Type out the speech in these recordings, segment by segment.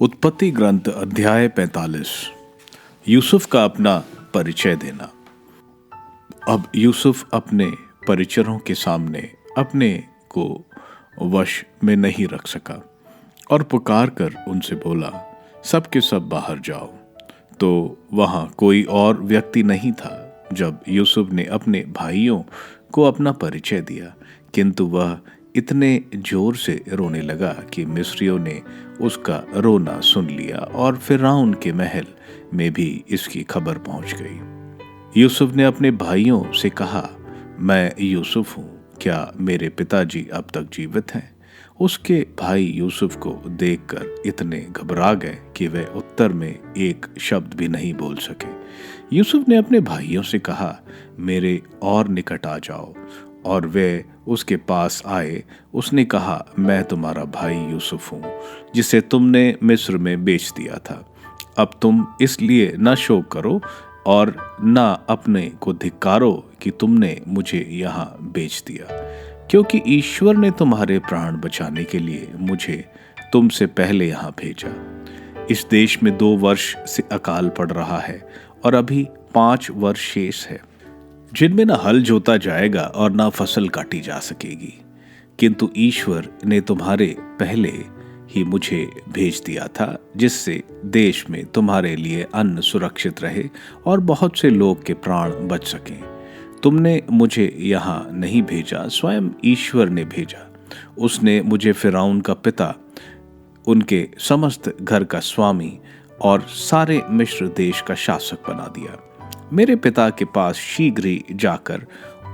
उत्पत्ति ग्रंथ अध्याय 45। यूसुफ का अपना परिचय देना। अब यूसुफ अपने परिचरों के सामने अपने को वश में नहीं रख सका और पुकार कर उनसे बोला, सब के सब बाहर जाओ। तो वहां कोई और व्यक्ति नहीं था। जब यूसुफ ने अपने भाइयों को अपना परिचय दिया, किंतु वह इतने जोर से रोने लगा कि मिस्रियों ने उसका रोना सुन लिया और फिरौन के महल में भी इसकी खबर पहुंच गई। यूसुफ ने अपने भाइयों से कहा, मैं यूसुफ हूं, क्या मेरे पिताजी अब तक जीवित हैं? उसके भाई यूसुफ को देखकर इतने घबरा गए कि वे उत्तर में एक शब्द भी नहीं बोल सके। यूसुफ ने अपने भाइयों से कहा, मेरे और निकट आ जाओ, और वे उसके पास आए। उसने कहा, मैं तुम्हारा भाई यूसुफ हूं, जिसे तुमने मिस्र में बेच दिया था। अब तुम इसलिए न शोक करो और न अपने को धिक्कारो कि तुमने मुझे यहाँ बेच दिया, क्योंकि ईश्वर ने तुम्हारे प्राण बचाने के लिए मुझे तुमसे पहले यहाँ भेजा। इस देश में 2 वर्ष से अकाल पड़ रहा है और अभी 5 वर्ष शेष है, जिनमें न हल जोता जाएगा और न फसल काटी जा सकेगी। किंतु ईश्वर ने तुम्हारे पहले ही मुझे भेज दिया था, जिससे देश में तुम्हारे लिए अन्न सुरक्षित रहे और बहुत से लोग के प्राण बच सकें। तुमने मुझे यहाँ नहीं भेजा, स्वयं ईश्वर ने भेजा। उसने मुझे फिरौन का पिता, उनके समस्त घर का स्वामी और सारे मिस्र देश का शासक बना दिया। मेरे पिता के पास शीघ्र ही जाकर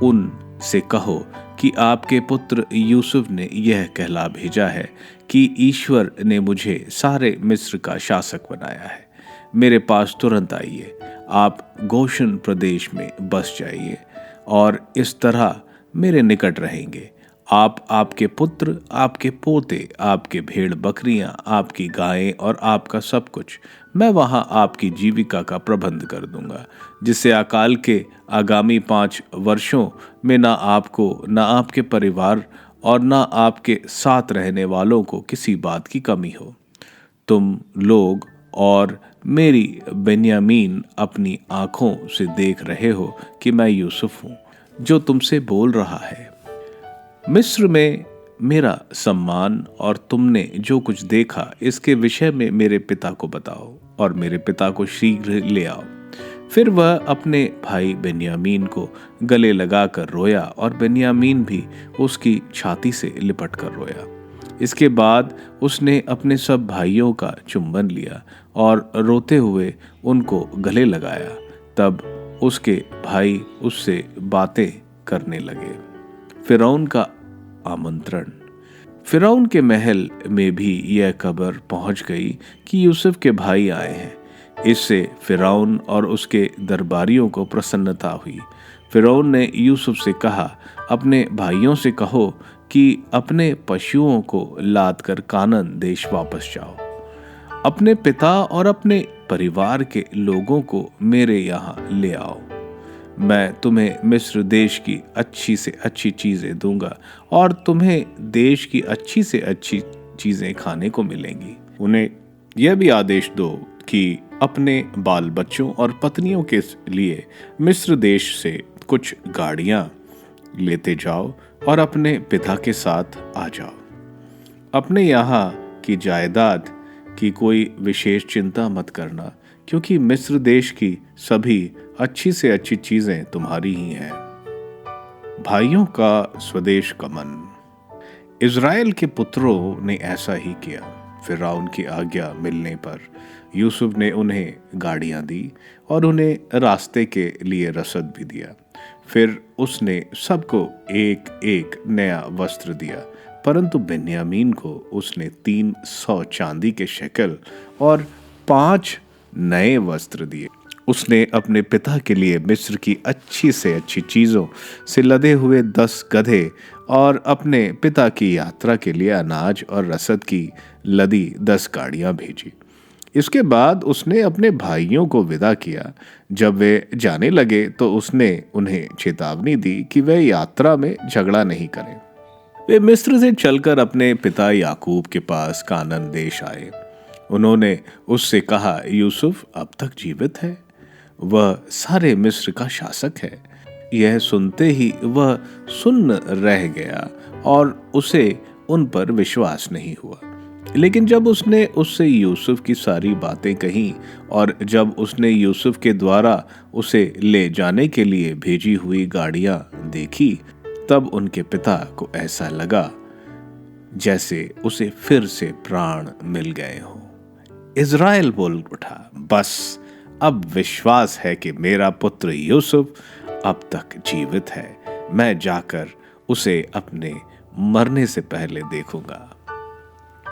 उनसे कहो कि आपके पुत्र यूसुफ ने यह कहला भेजा है कि ईश्वर ने मुझे सारे मिस्र का शासक बनाया है। मेरे पास तुरंत आइए, आप गोशन प्रदेश में बस जाइए और इस तरह मेरे निकट रहेंगे। आप, आपके पुत्र, आपके पोते, आपके भेड़ बकरियां, आपकी गायें और आपका सब कुछ, मैं वहां आपकी जीविका का प्रबंध कर दूंगा, जिससे अकाल के आगामी 5 वर्षों में न आपको, न आपके परिवार और न आपके साथ रहने वालों को किसी बात की कमी हो। तुम लोग और मेरी बेन्यामीन अपनी आंखों से देख रहे हो कि मैं यूसुफ हूं, जो तुमसे बोल रहा है। मिस्र में मेरा सम्मान और तुमने जो कुछ देखा, इसके विषय में मेरे पिता को बताओ और मेरे पिता को शीघ्र ले आओ। फिर वह अपने भाई बेन्यामीन को गले लगाकर रोया और बेन्यामीन भी उसकी छाती से लिपट कर रोया। इसके बाद उसने अपने सब भाइयों का चुंबन लिया और रोते हुए उनको गले लगाया। तब उसके भाई उससे बातें करने लगे। फिरौन का आमंत्रण। फिरौन के महल में भी यह खबर पहुंच गई कि यूसुफ के भाई आए हैं। इससे फिरौन और उसके दरबारियों को प्रसन्नता हुई। फिरौन ने यूसुफ से कहा, अपने भाइयों से कहो कि अपने पशुओं को लाद कर कानान देश वापस जाओ। अपने पिता और अपने परिवार के लोगों को मेरे यहाँ ले आओ। मैं तुम्हें मिस्र देश की अच्छी से अच्छी चीजें दूंगा और तुम्हें देश की अच्छी से अच्छी चीजें खाने को मिलेंगी। उन्हें यह भी आदेश दो कि अपने बाल बच्चों और पत्नियों के लिए मिस्र देश से कुछ गाड़ियां लेते जाओ और अपने पिता के साथ आ जाओ। अपने यहाँ की जायदाद की कोई विशेष चिंता मत करना, क्योंकि मिस्र देश की सभी अच्छी से अच्छी चीजें तुम्हारी ही हैं। भाइयों का स्वदेश गमन। इज़राइल के पुत्रों ने ऐसा ही किया। फिरौन की आज्ञा मिलने पर यूसुफ ने उन्हें गाड़ियां दी और उन्हें रास्ते के लिए रसद भी दिया। फिर उसने सबको एक एक नया वस्त्र दिया, परंतु बेन्यामीन को उसने 300 चांदी के शेकल और 5 नए वस्त्र दिए। उसने अपने पिता के लिए मिस्र की अच्छी से अच्छी चीजों से लदे हुए 10 गधे और अपने पिता की यात्रा के लिए अनाज और रसद की लदी 10 गाड़ियां भेजी। इसके बाद उसने अपने भाइयों को विदा किया। जब वे जाने लगे तो उसने उन्हें चेतावनी दी कि वे यात्रा में झगड़ा नहीं करें। वे मिस्र से चलकर अपने पिता याकूब के पास कानान देश आए। उन्होंने उससे कहा, यूसुफ अब तक जीवित है, वह सारे मिस्र का शासक है। यह सुनते ही वह सुन्न रह गया और उसे उन पर विश्वास नहीं हुआ। लेकिन जब उसने उससे यूसुफ की सारी बातें कहीं और जब उसने यूसुफ के द्वारा उसे ले जाने के लिए भेजी हुई गाड़ियां देखी, तब उनके पिता को ऐसा लगा जैसे उसे फिर से प्राण मिल गए हों। इज़राइल बोल उठा, बस अब विश्वास है कि मेरा पुत्र यूसुफ अब तक जीवित है। मैं जाकर उसे अपने मरने से पहले देखूंगा।